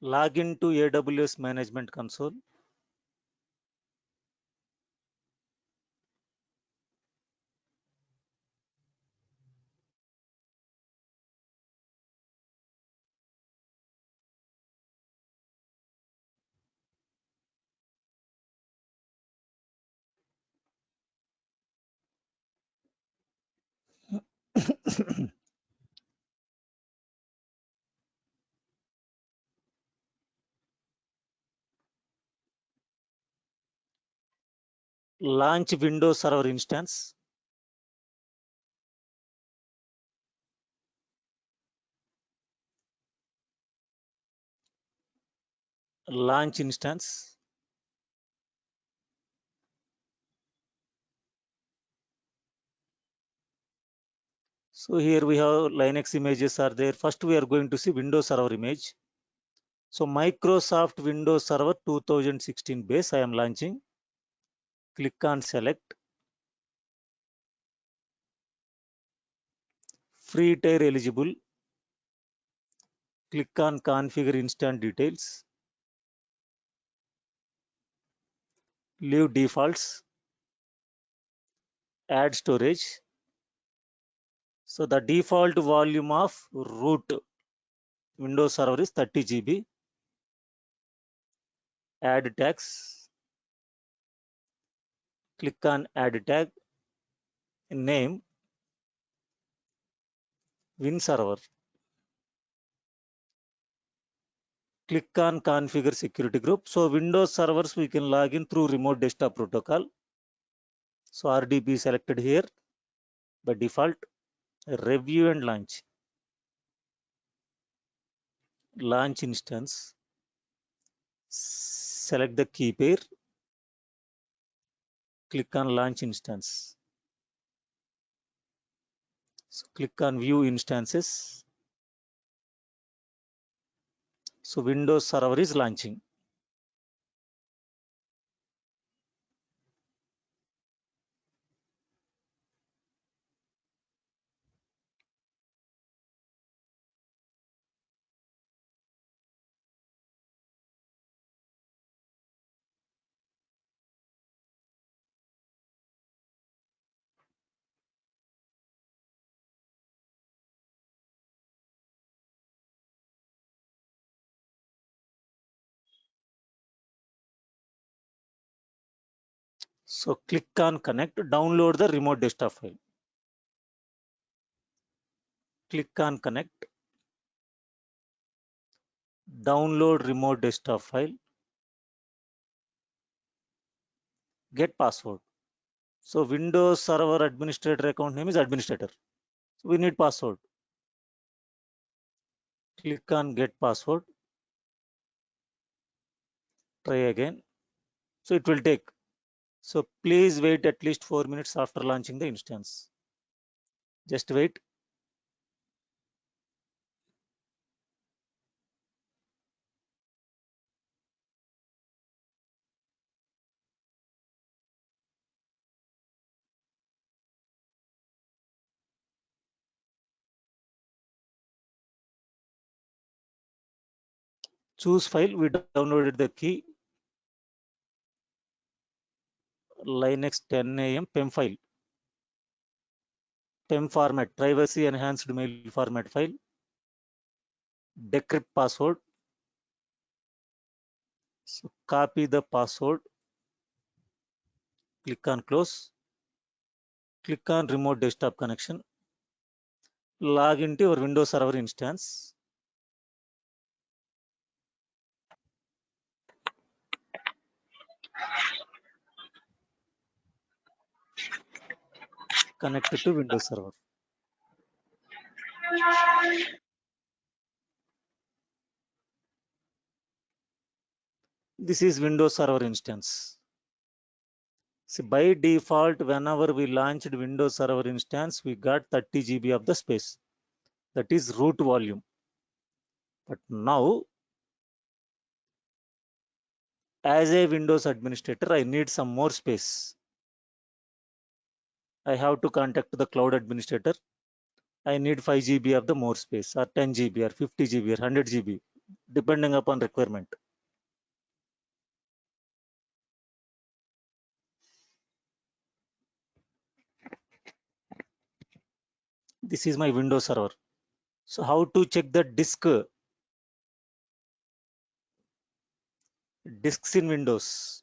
Log into AWS Management Console. Launch Windows Server instance. Launch instance. So here we have Linux images are there. First we are going to see Windows Server image. So Microsoft Windows Server 2016 base I am launching. Click on select. Free tier eligible. Click on configure instant details. Leave defaults. Add storage. So the default volume of root Windows Server is 30 GB. Add tags. Click on add tag. Name Win Server. Click on configure security group. So Windows servers we can log in through remote desktop protocol. So RDP is selected here by default. Review and launch. Launch instance. Select the key pair. Click on launch instance. So click on view instances. So Windows server is launching. So click on connect, download the remote desktop file. Click on connect, download remote desktop file, get password. So Windows Server administrator account name is administrator. So we need password. Click on get password. Try again. So it will take. So please wait at least 4 minutes after launching the instance. Just wait. Choose file. We downloaded the key. Linux 10 AM PEM file. PEM format, privacy enhanced mail format file. Decrypt password. So copy the password. Click on close. Click on remote desktop connection. Log into your Windows Server instance. Connect to Windows Server. This is Windows Server instance. See, by default, whenever we launched Windows Server instance, we got 30 GB of the space. That is root volume. But now, as a Windows administrator, I need some more space. I have to contact the cloud administrator. I need 5 GB of the more space, or 10 GB, or 50 GB, or 100 GB. depending upon requirement. This is my Windows server. So how to check the disks in Windows?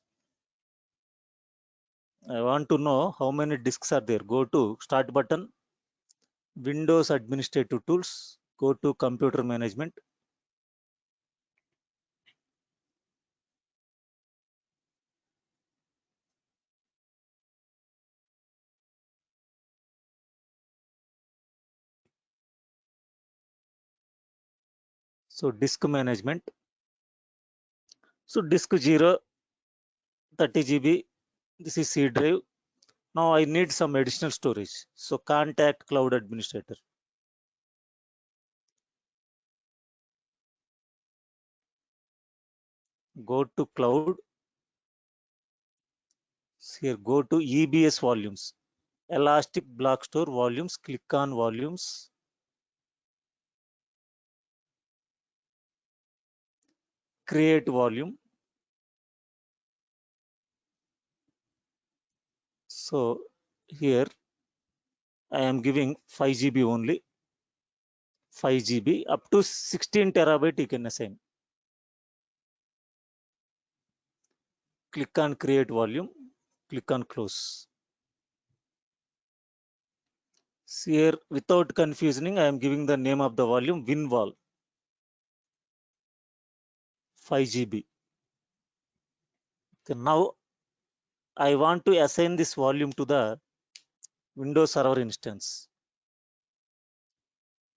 I want to know how many disks are there. Go to Start button, Windows Administrative Tools, go to Computer Management. So disk management. So disk 0, 30 GB. This is C drive. Now I need some additional storage. So contact Cloud Administrator. Go to Cloud. Here go to EBS volumes. Elastic Block Store volumes. Click on volumes. Create volume. So here I am giving 5 GB only. 5 GB up to 16 terabyte you can assign. Click on create volume. Click on close. See here, without confusing, I am giving the name of the volume WinVol 5 GB. Okay, now I want to assign this volume to the Windows Server instance.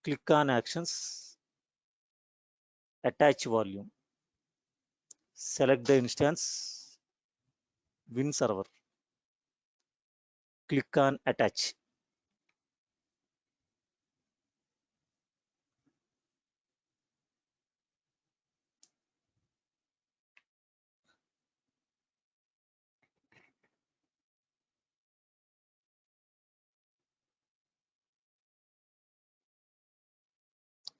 Click on Actions, Attach Volume. Select the instance, Win Server. Click on Attach.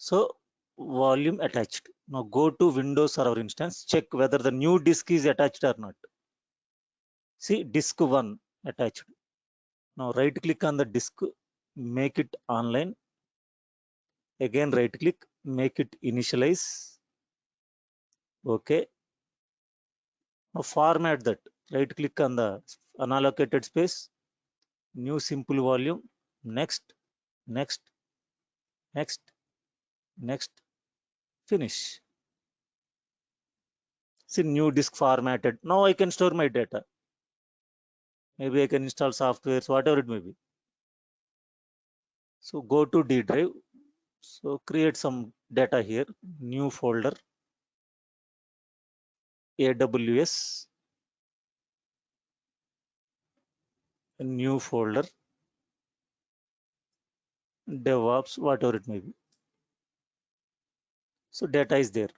So volume attached. Now go to Windows Server instance, check whether the new disk is attached or not. See disk 1 attached. Now right click on the disk, make it online. Again right click, make it initialize. Okay. Now format that. Right click on the unallocated space, new simple volume, next, next, next, next, finish. See new disk formatted. Now I can store my data. Maybe I can install softwares, whatever it may be. So go to D drive. So create some data here, new folder, AWS, a new folder, DevOps, whatever it may be. So data is there.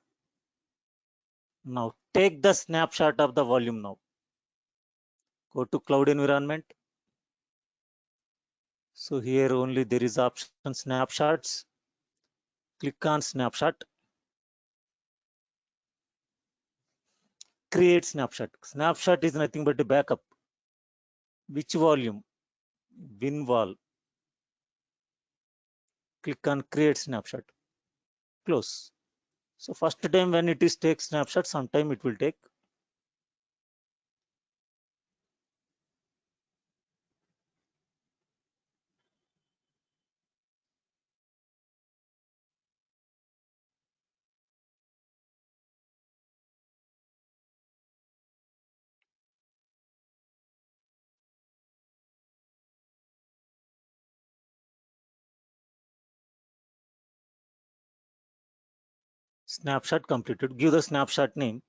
Now take the snapshot of the volume now. Go to cloud environment. So here only there is option snapshots. Click on snapshot. Create snapshot. Snapshot is nothing but a backup. Which volume? WinVol. Click on create snapshot. Close. So first time when it is take snapshot, sometime it will take. Snapshot completed. Give the snapshot name.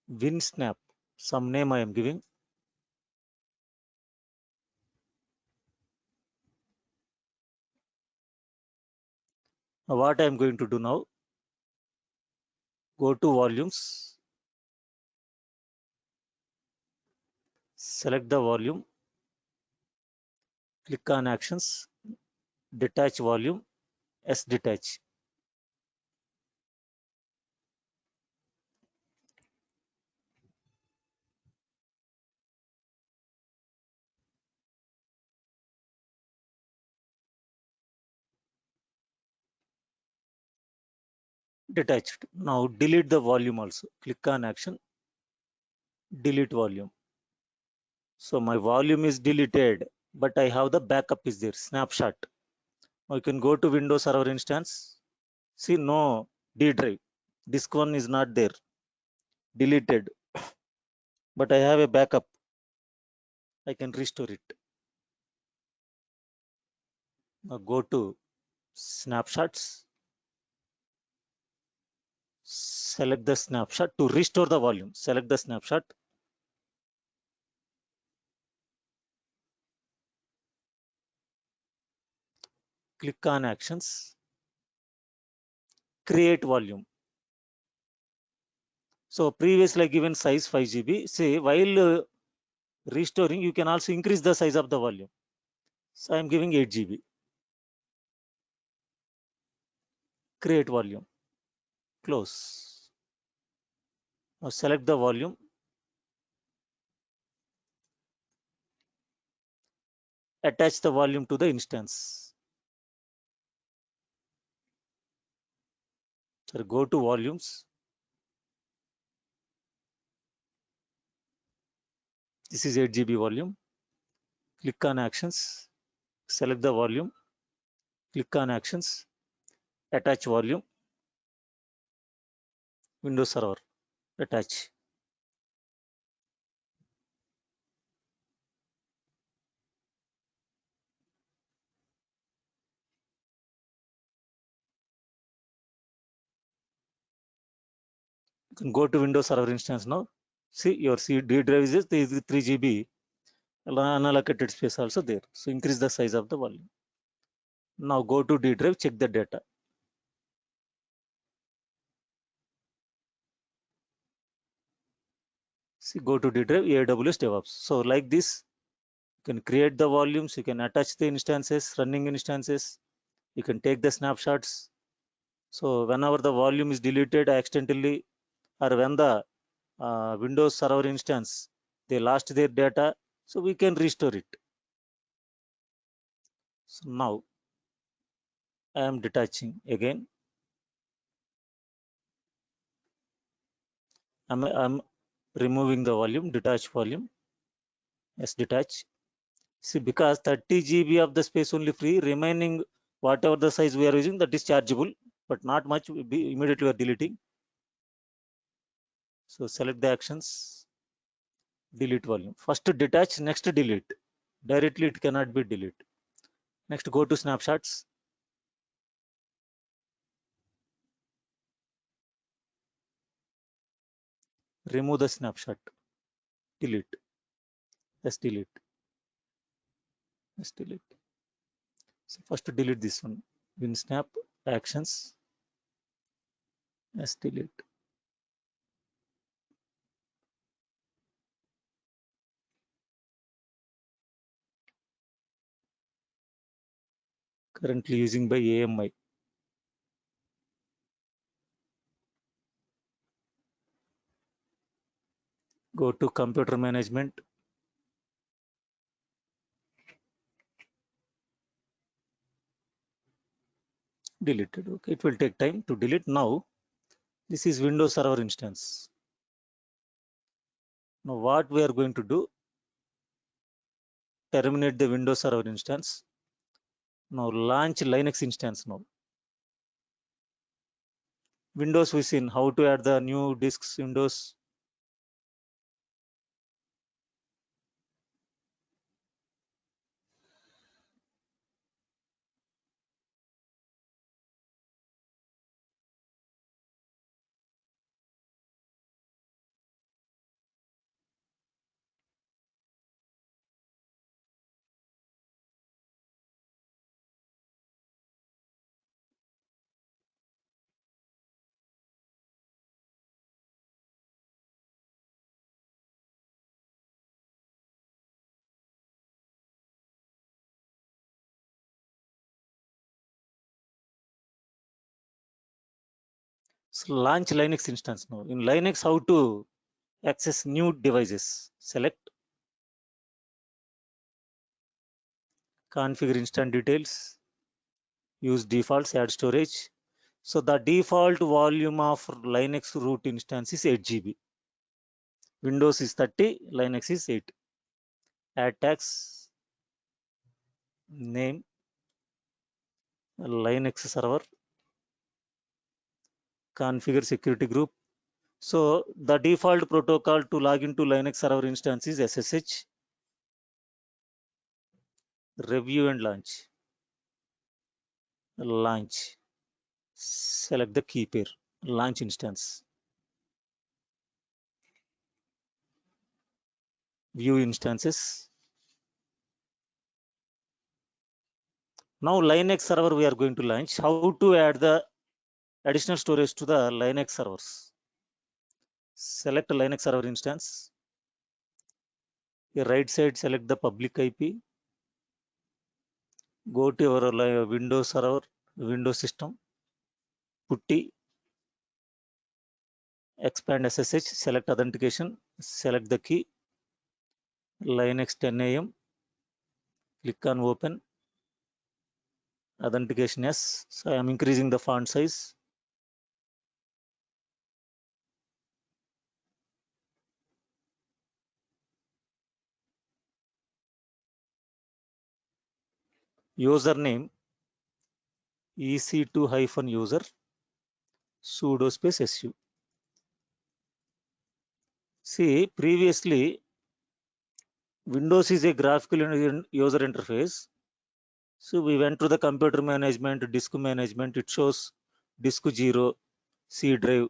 WinSnap. Some name I am giving. Now what I am going to do now? Go to volumes. Select the volume. Click on actions. Detach volume. S detach. detached. Now delete the volume also. Click on action, delete volume. So my volume is deleted, but I have the backup is there, snapshot. Now you can go to Windows Server instance. See, no D drive. Disk 1 is not there, deleted. But I have a backup. I can restore it. Now go to snapshots. Select the snapshot to restore the volume. Select the snapshot. Click on actions. Create volume. So previously given size 5 GB. Say while restoring, you can also increase the size of the volume. So I'm giving 8 GB. Create volume. Close. Now select the volume. Attach the volume to the instance. So go to volumes. This is 8 GB volume. Click on actions. Select the volume. Click on actions. Attach volume. Windows Server. Attach. You can go to Windows Server instance now. See your CD drive is 3 GB. Unallocated space also there. So increase the size of the volume. Now go to D drive, check the data. See, go to D drive, AWS DevOps. So like this, you can create the volumes, you can attach the instances, running instances, you can take the snapshots. So whenever the volume is deleted accidentally, or when the Windows Server instance, they lost their data, so we can restore it. So now I am detaching again. I'm removing the volume, detach volume. Yes, detach. See, because 30 GB of the space only free, remaining whatever the size we are using, that is chargeable, but not much. Immediately we are deleting. So select the actions, delete volume. First detach, next delete. Directly it cannot be delete. Next go to snapshots. Remove the snapshot. Delete. Yes, delete. Yes, delete. So first delete this one. WinSnap actions. Yes, delete. Currently using by AMI. Go to computer management. Deleted. Okay, it will take time to delete. Now this is Windows Server instance. Now what we are going to do, terminate the Windows Server instance. Now launch Linux instance now. Windows we seen how to add the new disks, Windows. So launch Linux instance now. In Linux, how to access new devices? Select configure instant details, use defaults, add storage. So the default volume of Linux root instance is 8 GB. Windows is 30, Linux is 8. Add tags, name, Linux server, configure security group. So the default protocol to log into Linux server instance is SSH, review and launch. Launch. Select the key pair, launch instance. View instances. Now Linux server we are going to launch. How to add the additional storage to the Linux servers? Select Linux server instance. Your right side, select the public IP. Go to your Windows server, Windows system. Putty. Expand SSH. Select authentication. Select the key. Linux 10 AM. Click on open. Authentication yes. So I am increasing the font size. Username ec2-user sudo space su. See, previously Windows is a graphical user interface. So we went to the computer management, disk management. It shows disk 0, C drive.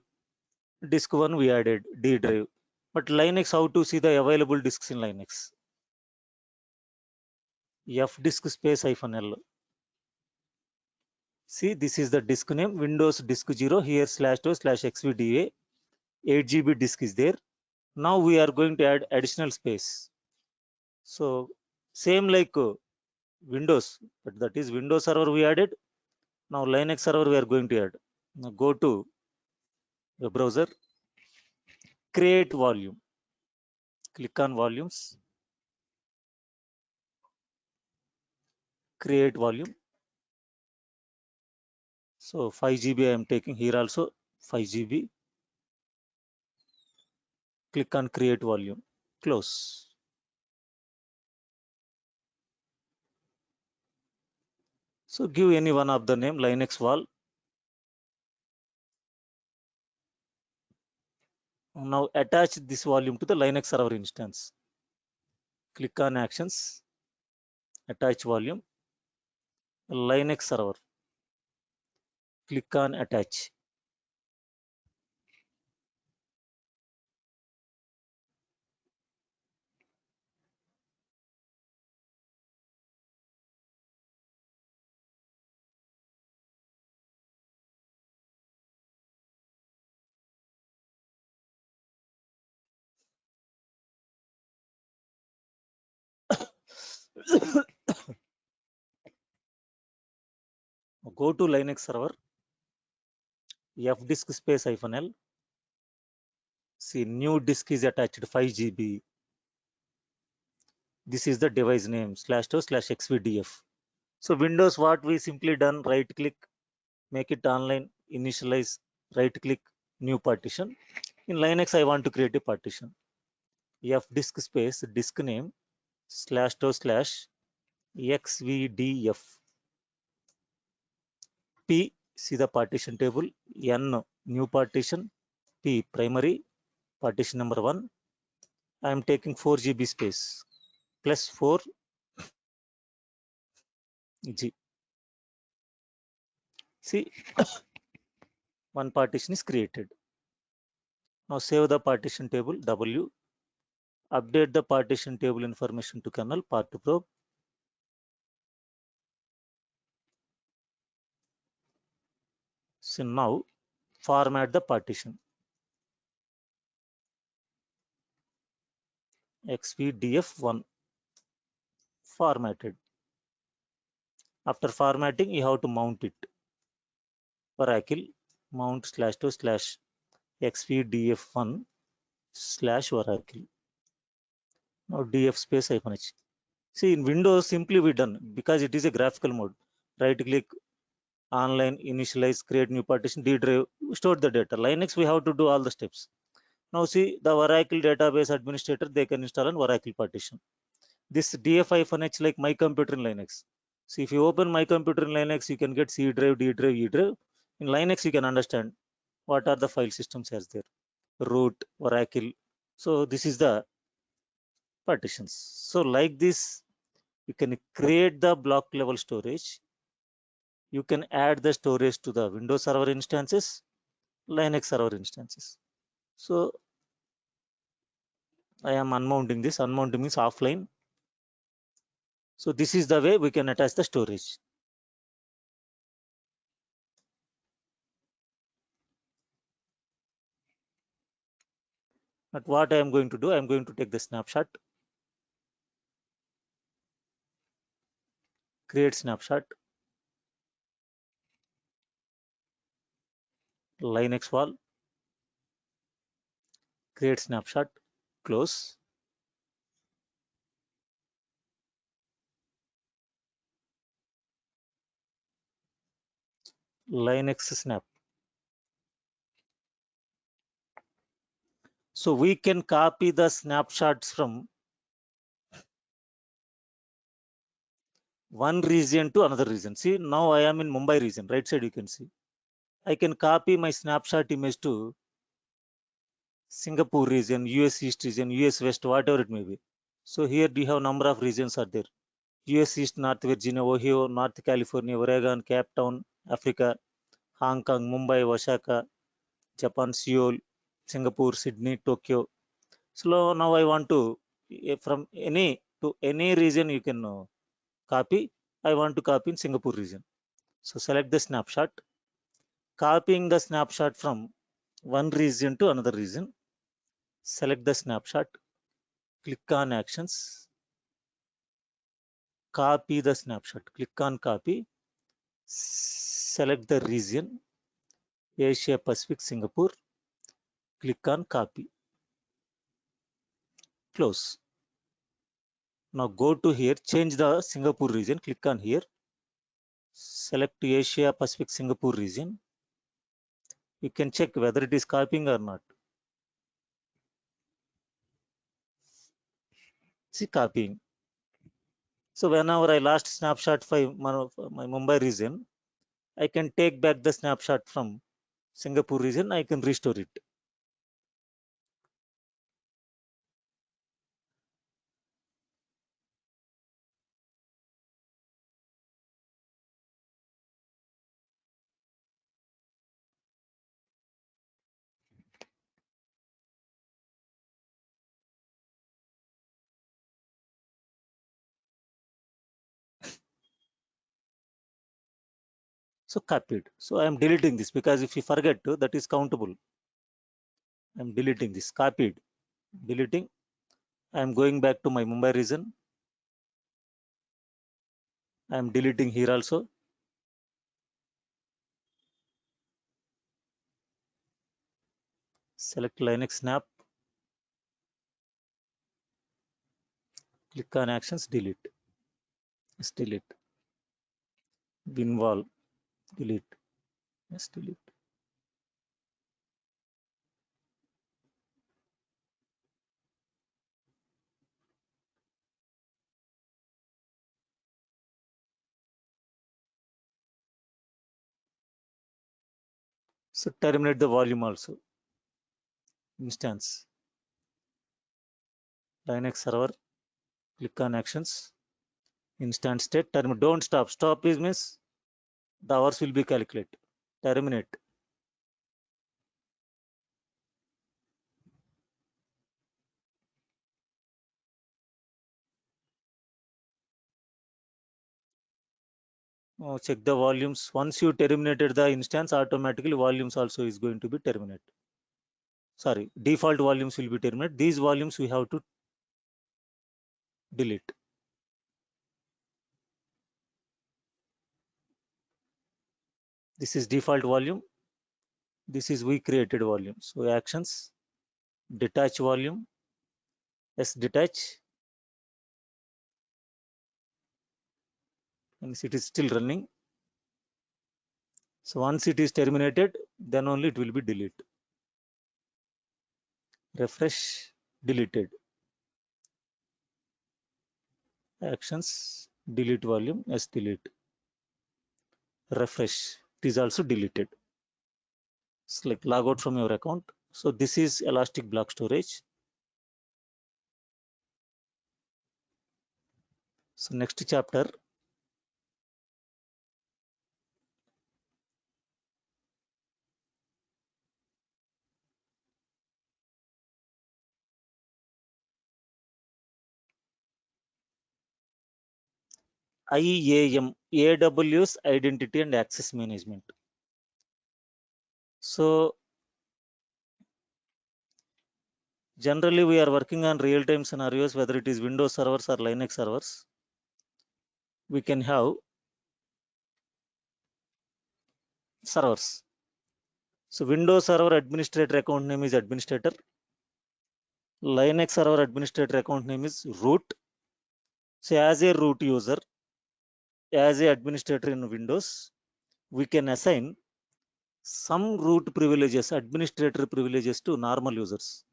Disk 1 we added D drive. But Linux, how to see the available disks in Linux? F disk space -L. See, this is the disk name, Windows disk 0, here /2/xvda. 8 GB disk is there. Now we are going to add additional space. So same like Windows, but that is Windows server we added. Now Linux server we are going to add. Now go to the browser, create volume. Click on volumes, create volume. So 5 GB I am taking here also 5 GB. Click on create volume, close. So give any one of the name, Linux wall. Now attach this volume to the Linux server instance. Click on actions, attach volume, Linux server. Click on attach. Go to Linux server, F disk space -L. See, new disk is attached 5 GB. This is the device name /2/xvdf. So Windows, what we simply done, right click, make it online, initialize, right click, new partition. In Linux, I want to create a partition. F disk space disk name /2/xvdf. P, see the partition table. N, new partition. P, primary, partition number 1. I am taking 4 GB space plus 4 G. See, one partition is created. Now save the partition table W. Update the partition table information to kernel part to probe. So now format the partition. XVDF1 formatted. After formatting, you have to mount it. Oracle mount /2/xvdf1/Oracle. Now df space -H. See, in Windows simply we done because it is a graphical mode. Right click, online, initialize, create new partition, D drive, store the data. Linux, we have to do all the steps. Now see the Oracle database administrator, they can install an Oracle partition. This df-h like my computer in Linux. See, if you open my computer in Linux, you can get C drive, D drive, E drive. In Linux, you can understand what are the file systems as there. Root, Oracle. So this is the partitions. So like this, you can create the block level storage. You can add the storage to the Windows Server instances, Linux server instances. So I am unmounting this. Unmounting means offline. So this is the way we can attach the storage. But what I am going to do, I am going to take the snapshot, create snapshot, Linux wall, create snapshot, close. Linux snap. So we can copy the snapshots from one region to another region. See, now I am in Mumbai region, right side you can see. I can copy my snapshot image to Singapore region, US East region, US West, whatever it may be. So here we have number of regions are there. US East, North Virginia, Ohio, North California, Oregon, Cape Town, Africa, Hong Kong, Mumbai, Osaka, Japan, Seoul, Singapore, Sydney, Tokyo. So now I want to from any to any region you can copy. I want to copy in Singapore region. So select the snapshot, copying the snapshot from one region to another region. Select the snapshot, click on actions, copy the snapshot, click on copy, select the region, Asia Pacific Singapore, click on copy, close. Now go to here, change the Singapore region, click on here, select Asia Pacific Singapore region. You can check whether it is copying or not. See, copying. So whenever I last snapshot my Mumbai region, I can take back the snapshot from Singapore region, I can restore it. So copied. So I am deleting this because if you forget to, that is countable. I am deleting this, copied, deleting. I am going back to my Mumbai region. I am deleting here also. Select Linux snap, click on actions, delete. Yes, delete. Winwall, delete. Yes, delete. So terminate the volume also. Instance. Linux server, click on actions, instance state, terminate. Don't stop. Stop is means the hours will be calculated. Terminate. Check the volumes. Once you terminated the instance, automatically volumes also is going to be terminated. Sorry, default volumes will be terminated. These volumes we have to delete. This is default volume. This is we created volume. So actions, detach volume. Yes, detach. And it is still running. So once it is terminated, then only it will be delete. Refresh, deleted. Actions, delete volume, yes, delete. Refresh, it is also deleted. It's like log out from your account. So this is Elastic Block Storage. So next chapter, IAM, AWS Identity and Access Management. So generally we are working on real-time scenarios, whether it is Windows servers or Linux servers. We can have servers. So Windows server administrator account name is administrator. Linux server administrator account name is root. So as a root user, as a administrator in Windows, we can assign some root privileges, administrator privileges to normal users.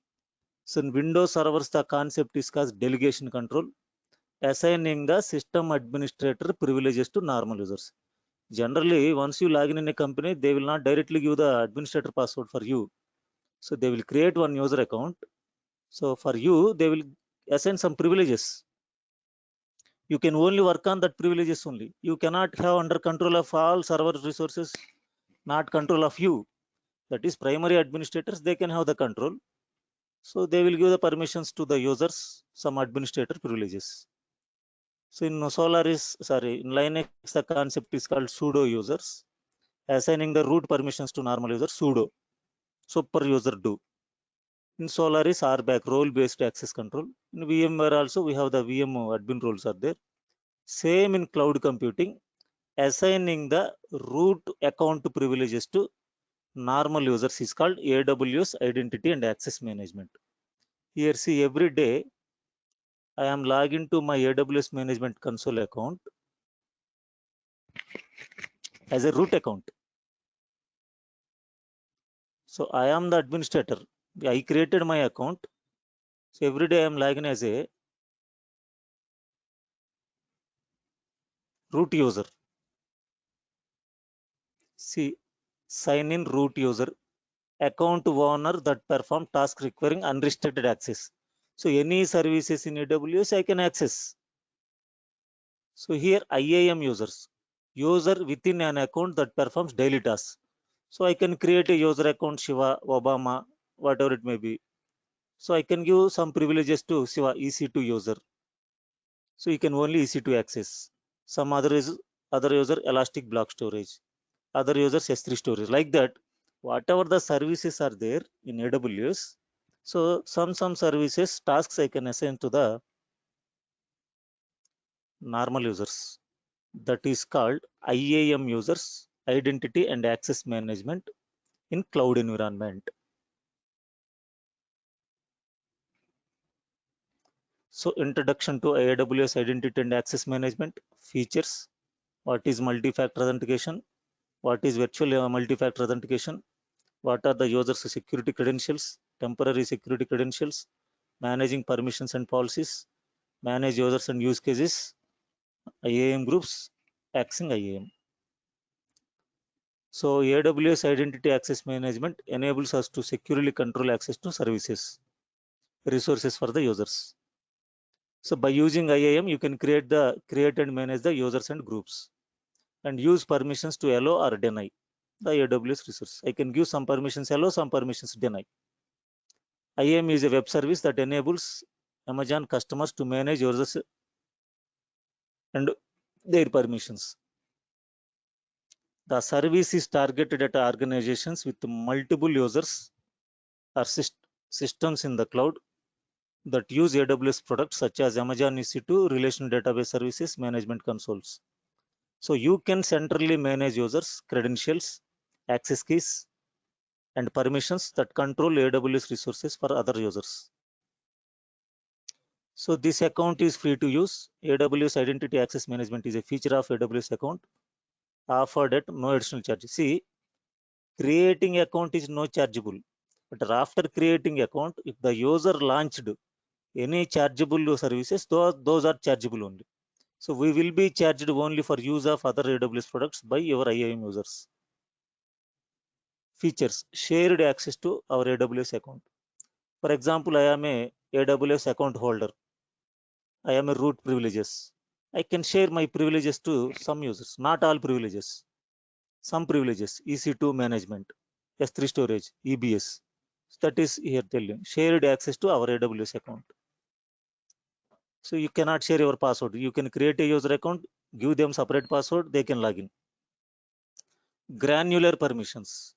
So in Windows servers, the concept is called delegation control, assigning the system administrator privileges to normal users. Generally, once you log in a company, they will not directly give the administrator password for you. So they will create one user account. So for you, they will assign some privileges. You can only work on that privileges only. You cannot have under control of all server resources, not control of you. That is primary administrators, they can have the control. So they will give the permissions to the users, some administrator privileges. So in Solaris, sorry, in Linux, the concept is called sudo users, assigning the root permissions to normal user sudo, super user do. In Solaris, RBAC, role-based access control. In VMware also, we have the VM admin roles are there. Same in cloud computing, assigning the root account privileges to normal users is called AWS Identity and Access Management. Here, see, every day I am logged into my AWS Management Console account as a root account. So I am the administrator. I created my account. So every day I am logging as a root user. See, sign in root user, account owner that perform task requiring unrestricted access. So any services in AWS I can access. So here IAM users, user within an account that performs daily tasks. So I can create a user account Shiva, Obama, whatever it may be. So I can give some privileges to Shiva EC2 user. So you can only EC2 access. Some other user Elastic Block Storage, other users S3 storage. Like that, whatever the services are there in AWS. So some services tasks I can assign to the normal users. That is called IAM users, Identity and Access Management in cloud environment. So introduction to AWS Identity and Access Management features. What is multi-factor authentication? What is virtual multi-factor authentication? What are the user's security credentials, temporary security credentials, managing permissions and policies, manage users and use cases, IAM groups, accessing IAM. So AWS Identity Access Management enables us to securely control access to services, resources for the users. So by using IAM, you can create and manage the users and groups and use permissions to allow or deny the AWS resource. I can give some permissions allow, some permissions deny. IAM is a web service that enables Amazon customers to manage users and their permissions. The service is targeted at organizations with multiple users or systems in the cloud that use AWS products such as Amazon EC2 relational database services management consoles. So you can centrally manage users, credentials, access keys, and permissions that control AWS resources for other users. So this account is free to use. AWS Identity Access Management is a feature of AWS account. offered at no additional charge. See, creating account is no chargeable, but after creating account, if the user launched any chargeable services, those are chargeable only. So we will be charged only for use of other AWS products by your IAM users. Features: shared access to our AWS account. For example, I am a AWS account holder. I am a root privileges. I can share my privileges to some users, not all privileges. Some privileges: EC2 management, S3 storage, EBS. That is here telling shared access to our AWS account. So you cannot share your password. You can create a user account, give them separate password, they can log in. Granular permissions.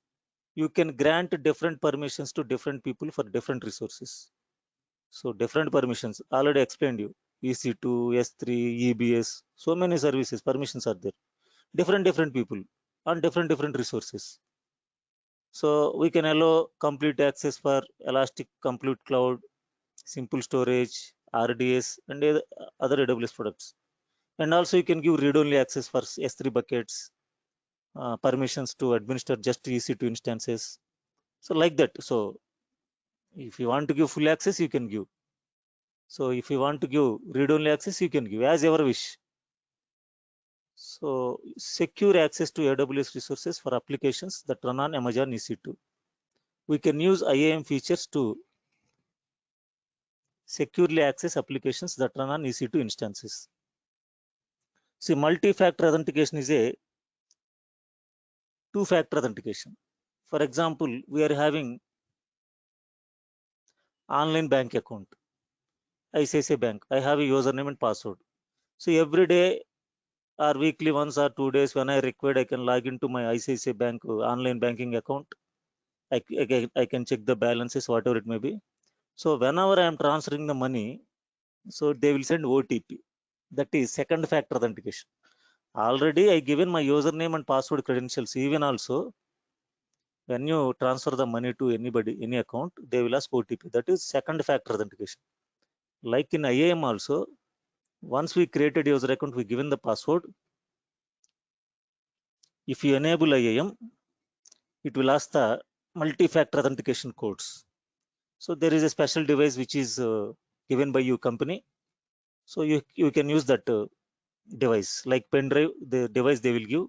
You can grant different permissions to different people for different resources. So different permissions already explained you: EC2, S3, EBS. So many services permissions are there, different people on different resources. So we can allow complete access for Elastic Compute Cloud, Simple Storage, RDS, and other AWS products. And also you can give read-only access for S3 buckets, permissions to administer just EC2 instances. So like that. So if you want to give full access, you can give. So if you want to give read-only access, you can give as ever wish. So secure access to AWS resources for applications that run on Amazon EC2. We can use IAM features to securely access applications that run on EC2 instances. See, multi-factor authentication is a two-factor authentication. For example, we are having online bank account, ICICI Bank. I have a username and password. So every day or weekly once or 2 days, when I require, I can log into my ICICI Bank online banking account. I can check the balances, whatever it may be. So whenever I am transferring the money, so they will send OTP. That is second factor authentication. Already I given my username and password credentials. Even also, when you transfer the money to anybody, any account, they will ask OTP. That is second factor authentication. Like in IAM also, once we created user account, we given the password. If you enable IAM, it will ask the multi-factor authentication codes. So there is a special device which is given by your company. So you can use that device, like pen drive, the device they will give.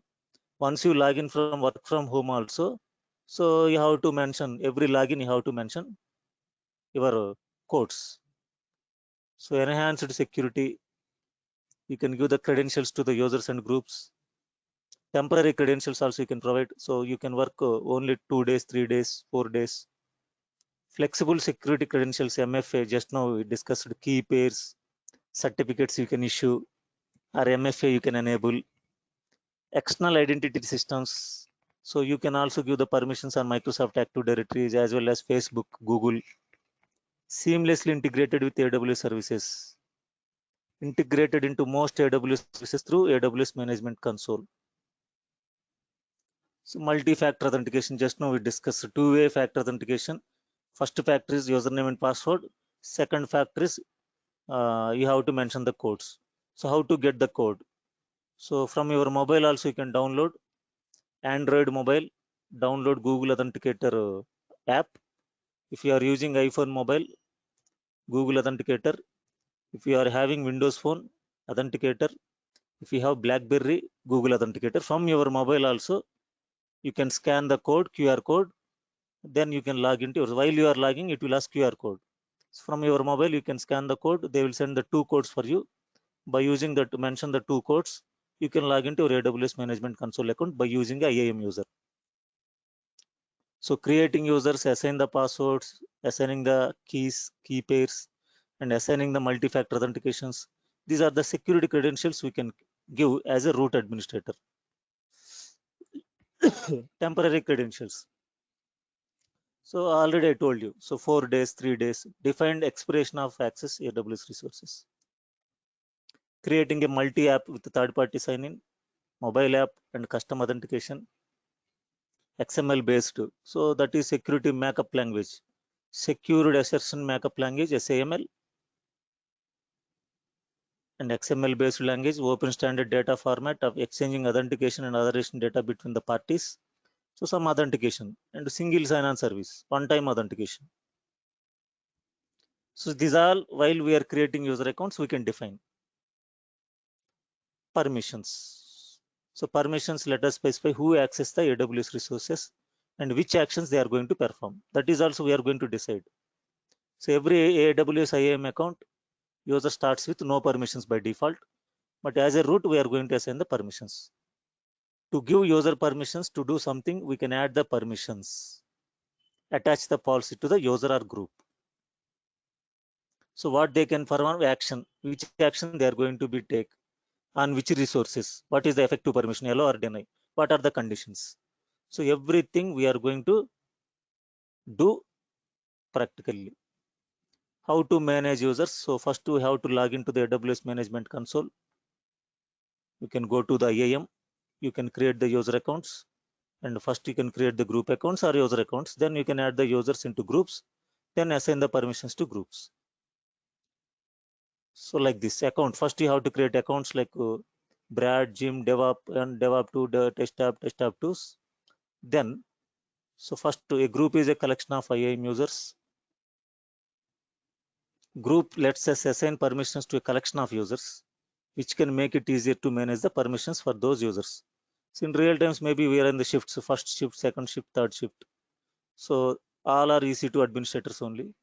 Once you log in from work from home also, so you have to mention every login, you have to mention your codes. So enhanced security, you can give the credentials to the users and groups. Temporary credentials also you can provide. So you can work only 2 days, 3 days, 4 days. Flexible security credentials, MFA, just now we discussed key pairs, certificates you can issue, or MFA you can enable. External identity systems. So you can also give the permissions on Microsoft Active Directories as well as Facebook, Google. Seamlessly integrated with AWS services. Integrated into most AWS services through AWS Management Console. So multi-factor authentication, just now we discussed two-way factor authentication. First factor is username and password. Second factor is you have to mention the codes. So how to get the code? So from your mobile also you can download Android mobile, download Google Authenticator app. If you are using iPhone mobile, Google Authenticator. If you are having Windows phone, Authenticator. If you have BlackBerry, Google Authenticator. From your mobile also, you can scan the code, QR code. Then you can log into your, while you are logging, it will ask QR code. So from your mobile, you can scan the code. They will send the two codes for you. By using that to mention the two codes, you can log into your AWS Management Console account by using the IAM user. So creating users, assign the passwords, assigning the keys, key pairs, and assigning the multi-factor authentications. These are the security credentials we can give as a root administrator. Temporary credentials. So already I told you. So 4 days, 3 days, defined expiration of access AWS resources. Creating a multi-app with third-party sign-in, mobile app and custom authentication. XML based. So that is security markup language. Secured assertion markup language, SAML. and XML based language, open standard data format of exchanging authentication and authorization data between the parties. So some authentication and single sign-on service, one-time authentication. So these all, while we are creating user accounts, we can define permissions. So permissions, let us specify who access the AWS resources and which actions they are going to perform. That is also we are going to decide. So every AWS IAM account, user starts with no permissions by default, but as a root, we are going to assign the permissions. To give user permissions to do something, we can add the permissions, attach the policy to the user or group. So what they can perform action, which action they are going to be take on which resources, what is the effective permission, allow or deny, what are the conditions. So everything we are going to do practically. How to manage users? So first we have to log into the AWS management console. You can go to the IAM, you can create the user accounts, and first you can create the group accounts or user accounts. Then you can add the users into groups, then assign the permissions to groups. So like this account, first you have to create accounts like Brad, Jim, DevOps, and DevOps2, the TestApp2s. Then, so first a group is a collection of IAM users. Group lets us assign permissions to a collection of users, which can make it easier to manage the permissions for those users. So in real times, maybe we are in the shifts, so first shift, second shift, third shift. So all are EC2 administrators only.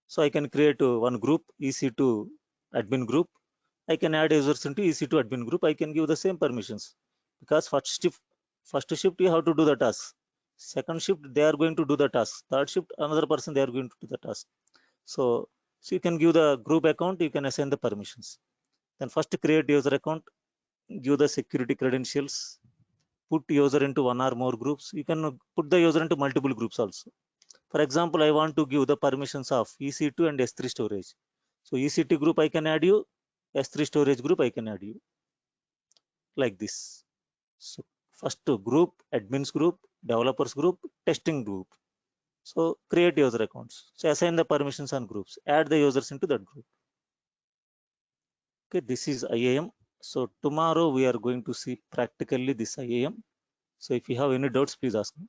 So I can create one group, EC2 admin group. I can add users into EC2 admin group. I can give the same permissions because first shift you have to do the task. Second shift they are going to do the task. Third shift another person they are going to do the task. So you can give the group account. You can assign the permissions. Then first create user account. Give the security credentials. Put user into one or more groups. You can put the user into multiple groups also. For example, I want to give the permissions of EC2 and S3 storage. So EC2 group I can add you, S3 storage group I can add you, like this. So first group, admins group, developers group, testing group. So create user accounts. So assign the permissions on groups, add the users into that group. Okay, this is IAM. So tomorrow we are going to see practically this IAM. So if you have any doubts, please ask me.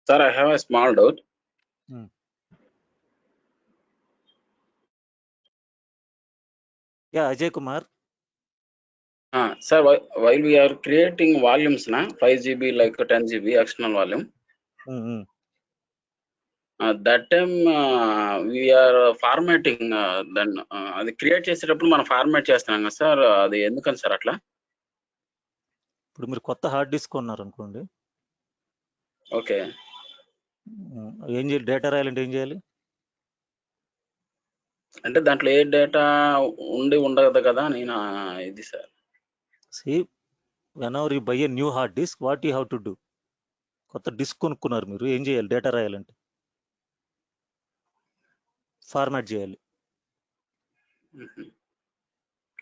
Sir, I have a small doubt. Yeah, Ajay Kumar. Sir, while we are creating volumes, 5 GB like 10 GB external volume, that time we are formatting. Then అది create చేసేటప్పుడు మనం format చేస్తున్నాం కదా sir, అది ఎందుకని sir అట్లా? ఇప్పుడు మీరు కొత్త హార్డ్ డిస్క్ కొన్నారు అనుకోండి, ఓకే, ఏం చేయాలి? డేటా రాయాలంటే ఏం చేయాలి? అంటే దాంట్లో ఏ డేటా ఉండదు కదా నేను ఇది sir. See, whenever you buy a new hard disk, what you have to do? కొత్త డిస్క్ కొనుక్కున్నారు మీరు, ఏం చేయాలి? డేటా రాయాలంటే ఫార్మాట్ చేయాలి.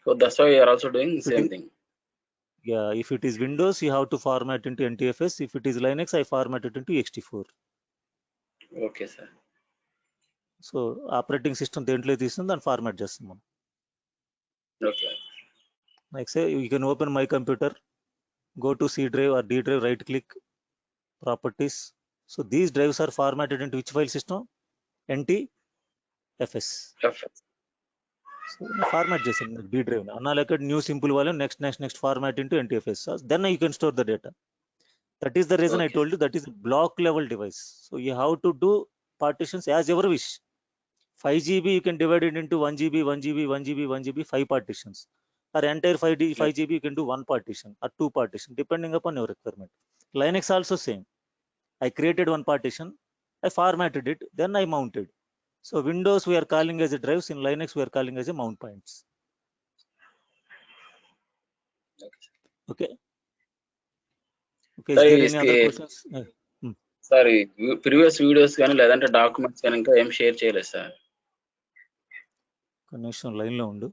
So that's why you are also doing same thing. Yeah, if it is Windows, you have to format into NTFS. If it is Linux, I format it into ext4. Okay sir. So operating system దేంట్లో తీసుకుని దాన్ని format చేస్తాం మనం. Okay. Like say, you can open my computer, go to C drive or D drive, right click, properties. So these drives are formatted into which file system? NTFS. So format చేసాను D drive. Unlike new simple volume, next format into NTFS. So then you can store the data. That is the reason I told you that is a block level device. So you have to do partitions as your wish. 5 GB you can divide it into 1 GB, 1 GB, 1 GB, 1 GB, 5 partitions. Or entire 5 GB you can do one partition or two partition depending upon your requirement. Linux also same. I created one partition, I formatted it, then I mounted. So Windows we are calling as a drives, in Linux we are calling as a mount points. Okay. Is there any other questions? Sir previous videos కానీ లేదంటే documents కానీ ఇంకా ఏం share చేయలేదు sir. Connection line లో ఉండు.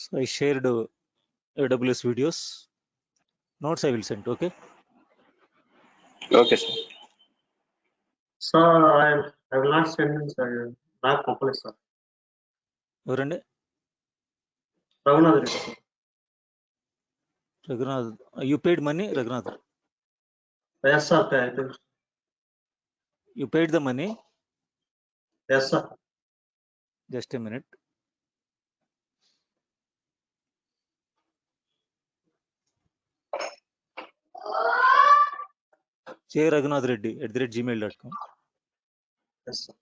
So I shared AWS videos. Notes I will send. Okay. Okay, sir. Sir, I will not send back properly, sir. ఎవరండి? Raghunath Reddy, sir. Raghunath. You paid money, Raghunath? Yes, sir. I think. You paid the money? Yes, sir. Just a minute. jraghunathreddy@gmail.com. Yes, sir.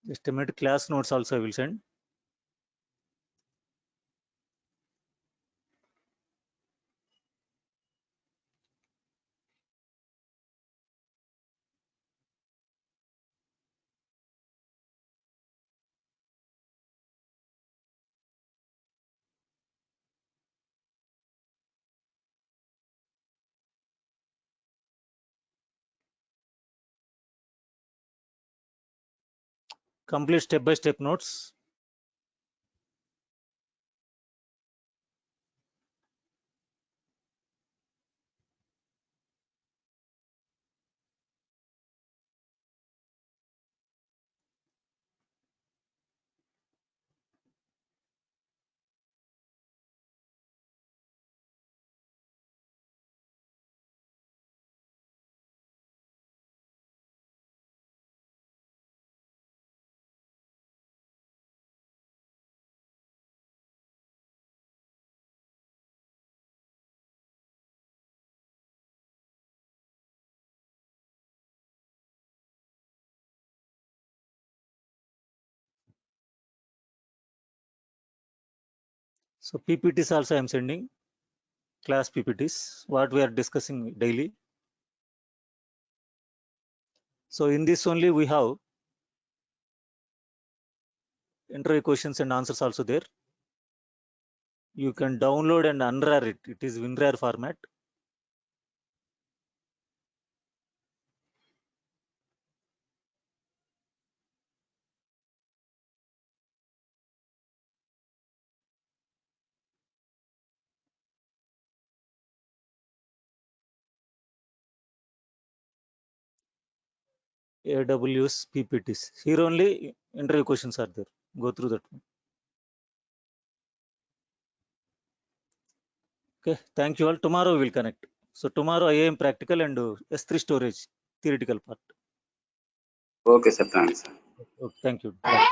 Just a minute. Class notes also I will send. Complete step-by-step notes. So PPTs also I am sending. Class PPTs, what we are discussing daily. So in this only we have interview questions and answers also there. You can download and unrar it. It is WinRAR format. AWS PPTs. Here only interview questions are there. Go through that one. Okay, thank you all. Tomorrow we will connect. So tomorrow IAM practical and S3 storage theoretical part. Okay, sir. Thanks, sir. Okay, thank you. Bye.